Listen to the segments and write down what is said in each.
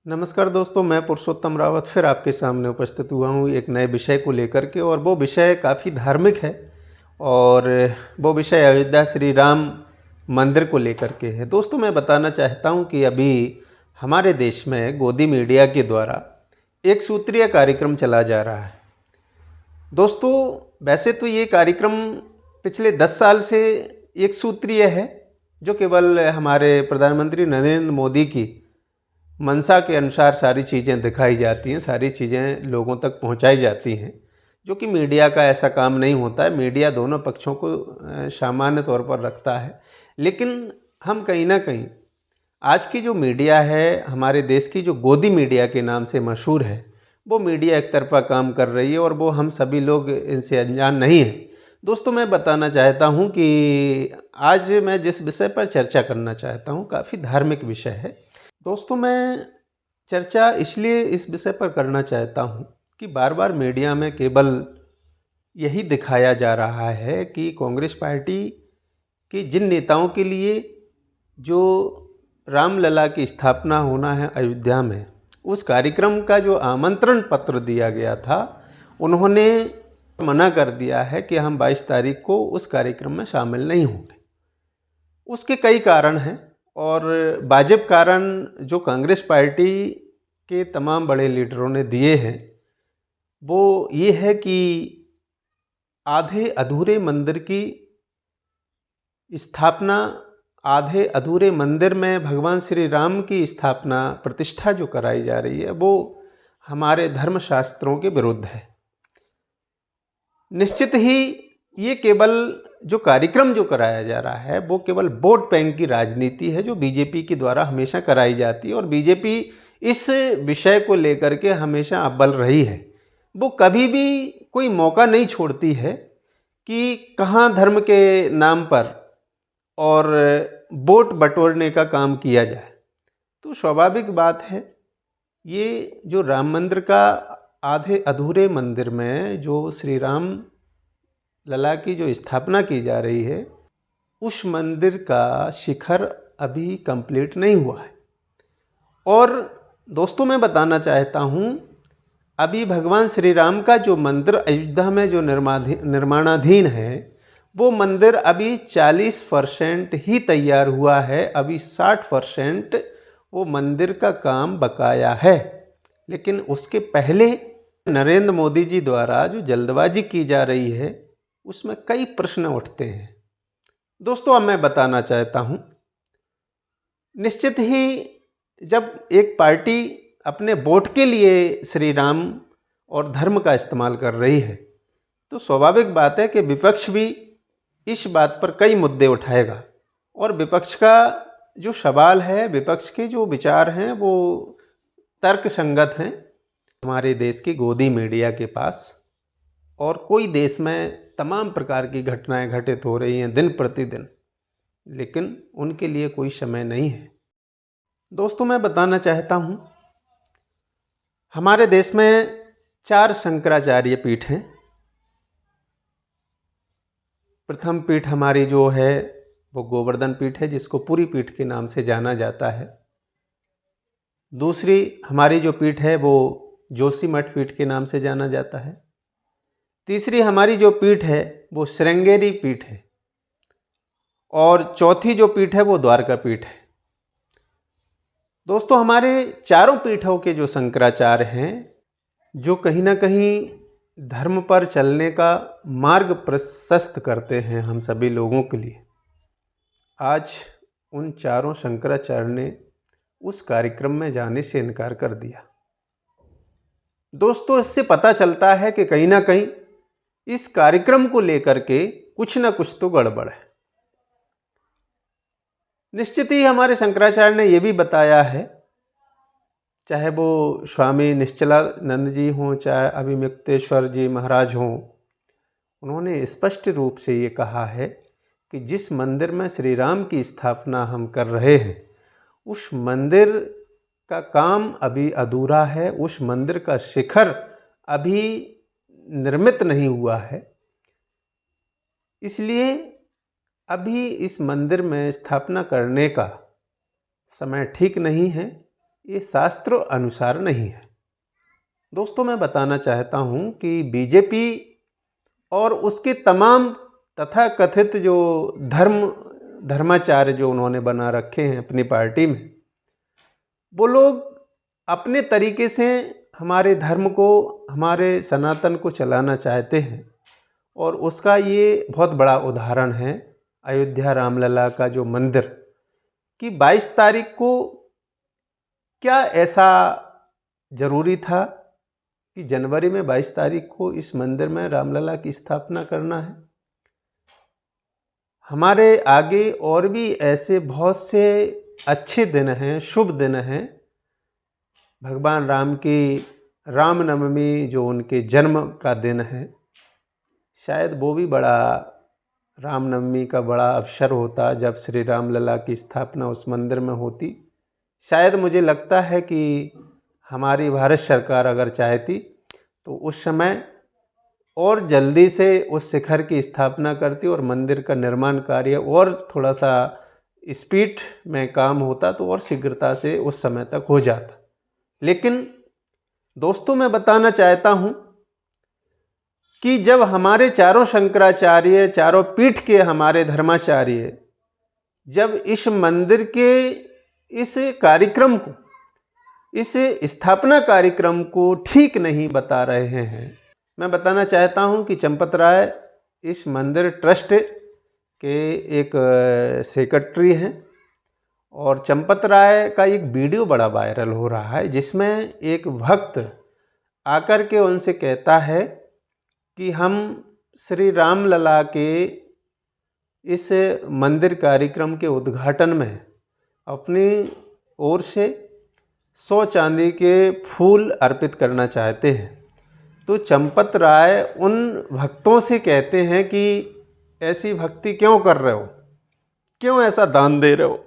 नमस्कार दोस्तों, मैं पुरुषोत्तम रावत फिर आपके सामने उपस्थित हुआ हूँ एक नए विषय को लेकर के। और वो विषय काफ़ी धार्मिक है और वो विषय अयोध्या श्री राम मंदिर को लेकर के है। दोस्तों, मैं बताना चाहता हूँ कि अभी हमारे देश में गोदी मीडिया के द्वारा एक सूत्रीय कार्यक्रम चला जा रहा है। दोस्तों, वैसे तो ये कार्यक्रम पिछले 10 साल से एक सूत्रीय है, जो केवल हमारे प्रधानमंत्री नरेंद्र मोदी की मंशा के अनुसार सारी चीज़ें दिखाई जाती हैं, सारी चीज़ें लोगों तक पहुंचाई जाती हैं, जो कि मीडिया का ऐसा काम नहीं होता है। मीडिया दोनों पक्षों को सामान्य तौर पर रखता है, लेकिन हम कहीं ना कहीं आज की जो मीडिया है, हमारे देश की जो गोदी मीडिया के नाम से मशहूर है, वो मीडिया एक तरफा काम कर रही है और वो हम सभी लोग इनसे अनजान नहीं हैं। दोस्तों, मैं बताना चाहता हूँ कि आज मैं जिस विषय पर चर्चा करना चाहता हूँ काफ़ी धार्मिक विषय है। दोस्तों, मैं चर्चा इसलिए इस विषय पर करना चाहता हूँ कि बार बार मीडिया में केवल यही दिखाया जा रहा है कि कांग्रेस पार्टी के जिन नेताओं के लिए जो रामलला की स्थापना होना है अयोध्या में, उस कार्यक्रम का जो आमंत्रण पत्र दिया गया था, उन्होंने मना कर दिया है कि हम 22 तारीख को उस कार्यक्रम में शामिल नहीं होंगे। उसके कई कारण हैं और वाजिब कारण जो कांग्रेस पार्टी के तमाम बड़े लीडरों ने दिए हैं वो ये है कि आधे अधूरे मंदिर की स्थापना, आधे अधूरे मंदिर में भगवान श्री राम की स्थापना, प्रतिष्ठा जो कराई जा रही है वो हमारे धर्मशास्त्रों के विरुद्ध है। निश्चित ही ये केवल जो कार्यक्रम जो कराया जा रहा है वो केवल वोट बैंक की राजनीति है, जो बीजेपी के द्वारा हमेशा कराई जाती है। और बीजेपी इस विषय को लेकर के हमेशा अव्वल रही है। वो कभी भी कोई मौका नहीं छोड़ती है कि कहाँ धर्म के नाम पर और वोट बटोरने का काम किया जाए। तो स्वाभाविक बात है, ये जो राम मंदिर का आधे अधूरे मंदिर में जो श्री राम लला की जो स्थापना की जा रही है, उस मंदिर का शिखर अभी कंप्लीट नहीं हुआ है। और दोस्तों, मैं बताना चाहता हूँ, अभी भगवान श्री राम का जो मंदिर अयोध्या में जो निर्माणाधीन है, वो मंदिर अभी 40% ही तैयार हुआ है। अभी 60% वो मंदिर का काम बकाया है। लेकिन उसके पहले नरेंद्र मोदी जी द्वारा जो जल्दबाजी की जा रही है, उसमें कई प्रश्न उठते हैं। दोस्तों, अब मैं बताना चाहता हूँ, निश्चित ही जब एक पार्टी अपने वोट के लिए श्री राम और धर्म का इस्तेमाल कर रही है, तो स्वाभाविक बात है कि विपक्ष भी इस बात पर कई मुद्दे उठाएगा। और विपक्ष का जो सवाल है, विपक्ष के जो विचार हैं वो तर्कसंगत हैं। हमारे देश की गोदी मीडिया के पास और कोई देश में तमाम प्रकार की घटनाएं घटित हो रही हैं दिन प्रतिदिन, लेकिन उनके लिए कोई समय नहीं है। दोस्तों, मैं बताना चाहता हूँ, हमारे देश में 4 शंकराचार्य पीठ हैं। प्रथम पीठ हमारी जो है वो गोवर्धन पीठ है, जिसको पुरी पीठ के नाम से जाना जाता है। दूसरी हमारी जो पीठ है वो जोशीमठ पीठ के नाम से जाना जाता है। तीसरी हमारी जो पीठ है वो श्रृंगेरी पीठ है। और चौथी जो पीठ है वो द्वारका पीठ है। दोस्तों, हमारे चारों पीठों के जो शंकराचार्य हैं, जो कहीं ना कहीं धर्म पर चलने का मार्ग प्रशस्त करते हैं हम सभी लोगों के लिए, आज उन चारों शंकराचार्य ने उस कार्यक्रम में जाने से इनकार कर दिया। दोस्तों, इससे पता चलता है कि कहीं ना कहीं इस कार्यक्रम को लेकर के कुछ ना कुछ तो गड़बड़ है। निश्चित ही हमारे शंकराचार्य ने यह भी बताया है, चाहे वो स्वामी निश्चलानंद जी हों, चाहे अभिमुक्तेश्वर जी महाराज हों, उन्होंने स्पष्ट रूप से ये कहा है कि जिस मंदिर में श्री राम की स्थापना हम कर रहे हैं, उस मंदिर का काम अभी अधूरा है, उस मंदिर का शिखर अभी निर्मित नहीं हुआ है। इसलिए अभी इस मंदिर में स्थापना करने का समय ठीक नहीं है। ये शास्त्र अनुसार नहीं है। दोस्तों, मैं बताना चाहता हूँ कि बीजेपी और उसके तमाम तथाकथित जो धर्माचार्य जो उन्होंने बना रखे हैं अपनी पार्टी में, वो लोग अपने तरीके से हमारे धर्म को, हमारे सनातन को चलाना चाहते हैं। और उसका ये बहुत बड़ा उदाहरण है अयोध्या रामलला का जो मंदिर, कि 22 तारीख को क्या ऐसा जरूरी था कि जनवरी में 22 तारीख को इस मंदिर में रामलला की स्थापना करना है। हमारे आगे और भी ऐसे बहुत से अच्छे दिन हैं, शुभ दिन हैं। भगवान राम की रामनवमी जो उनके जन्म का दिन है, शायद वो भी बड़ा, रामनवमी का बड़ा अवसर होता जब श्री रामलला की स्थापना उस मंदिर में होती। शायद मुझे लगता है कि हमारी भारत सरकार अगर चाहती तो उस समय और जल्दी से उस शिखर की स्थापना करती और मंदिर का निर्माण कार्य और थोड़ा सा स्पीड में काम होता तो और शीघ्रता से उस समय तक हो जाता। लेकिन दोस्तों, मैं बताना चाहता हूँ कि जब हमारे चारों शंकराचार्य, चारों पीठ के हमारे धर्माचार्य जब इस मंदिर के इस कार्यक्रम को, इस स्थापना कार्यक्रम को ठीक नहीं बता रहे हैं, मैं बताना चाहता हूं कि चंपत राय इस मंदिर ट्रस्ट के एक सेक्रेटरी हैं। और चंपत राय का एक वीडियो बड़ा वायरल हो रहा है जिसमें एक भक्त आकर के उनसे कहता है कि हम श्री रामलला के इस मंदिर कार्यक्रम के उद्घाटन में अपनी ओर से 100 चांदी के फूल अर्पित करना चाहते हैं। तो चंपत राय उन भक्तों से कहते हैं कि ऐसी भक्ति क्यों कर रहे हो, क्यों ऐसा दान दे रहे हो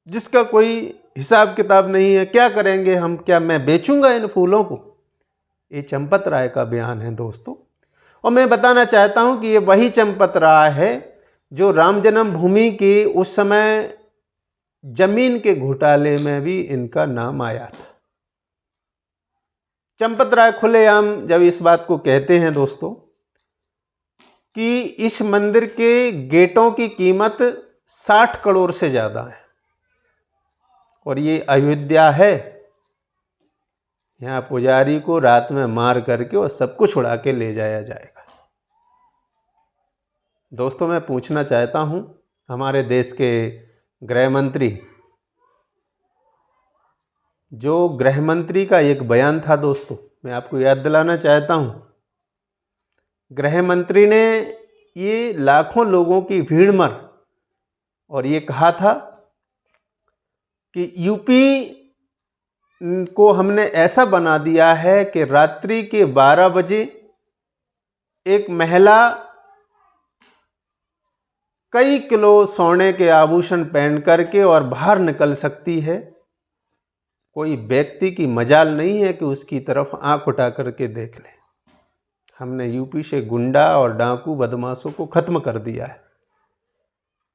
जिसका कोई हिसाब किताब नहीं है, क्या करेंगे हम, क्या मैं बेचूंगा इन फूलों को। ये चंपत राय का बयान है दोस्तों। और मैं बताना चाहता हूं कि ये वही चंपत राय है जो राम जन्मभूमि के उस समय जमीन के घोटाले में भी इनका नाम आया था। चंपत राय खुलेआम जब इस बात को कहते हैं दोस्तों कि इस मंदिर के गेटों की कीमत 60 करोड़ से ज़्यादा है और ये अयोध्या है, यहाँ पुजारी को रात में मार करके और सब कुछ उड़ा के ले जाया जाएगा। दोस्तों, मैं पूछना चाहता हूँ हमारे देश के गृह मंत्री, जो गृह मंत्री का एक बयान था दोस्तों, मैं आपको याद दिलाना चाहता हूँ। गृह मंत्री ने ये लाखों लोगों की भीड़ मर और ये कहा था कि यूपी को हमने ऐसा बना दिया है कि रात्रि के 12 बजे एक महिला कई किलो सोने के आभूषण पहन करके और बाहर निकल सकती है। कोई व्यक्ति की मजाल नहीं है कि उसकी तरफ आंख उठा करके देख ले। हमने यूपी से गुंडा और डाकू बदमाशों को खत्म कर दिया है।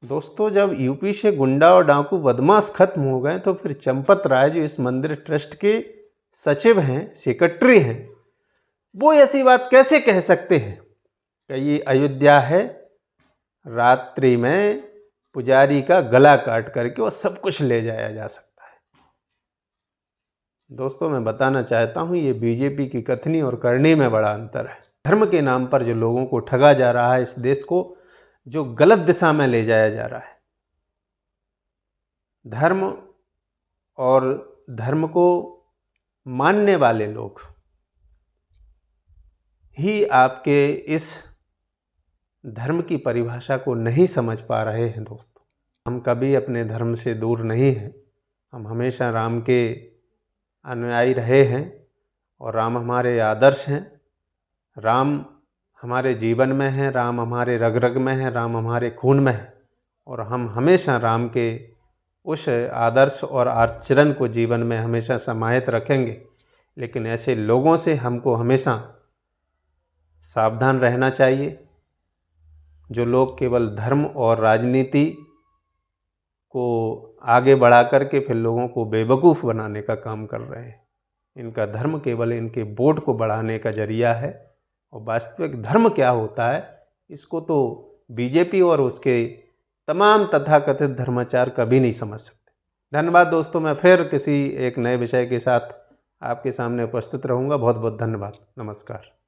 दोस्तों, जब यूपी से गुंडा और डाकू बदमाश खत्म हो गए तो फिर चंपत राय जो इस मंदिर ट्रस्ट के सचिव हैं, सेक्रेटरी हैं, वो ऐसी बात कैसे कह सकते हैं कि ये अयोध्या है, रात्रि में पुजारी का गला काट करके और सब कुछ ले जाया जा सकता है। दोस्तों, मैं बताना चाहता हूँ ये बीजेपी की कथनी और करनी में बड़ा अंतर है। धर्म के नाम पर जो लोगों को ठगा जा रहा है, इस देश को जो गलत दिशा में ले जाया जा रहा है, धर्म और धर्म को मानने वाले लोग ही आपके इस धर्म की परिभाषा को नहीं समझ पा रहे हैं। दोस्तों, हम कभी अपने धर्म से दूर नहीं हैं। हम हमेशा राम के अनुयायी रहे हैं और राम हमारे आदर्श हैं। राम हमारे जीवन में है, राम हमारे रग रग में है, राम हमारे खून में है और हम हमेशा राम के उस आदर्श और आचरण को जीवन में हमेशा समाहित रखेंगे। लेकिन ऐसे लोगों से हमको हमेशा सावधान रहना चाहिए जो लोग केवल धर्म और राजनीति को आगे बढ़ा करके फिर लोगों को बेवकूफ़ बनाने का काम कर रहे हैं। इनका धर्म केवल इनके वोट को बढ़ाने का जरिया है, और वास्तविक धर्म क्या होता है इसको तो बीजेपी और उसके तमाम तथाकथित धर्माचार कभी नहीं समझ सकते। धन्यवाद दोस्तों, मैं फिर किसी एक नए विषय के साथ आपके सामने उपस्थित रहूँगा। बहुत बहुत धन्यवाद। नमस्कार।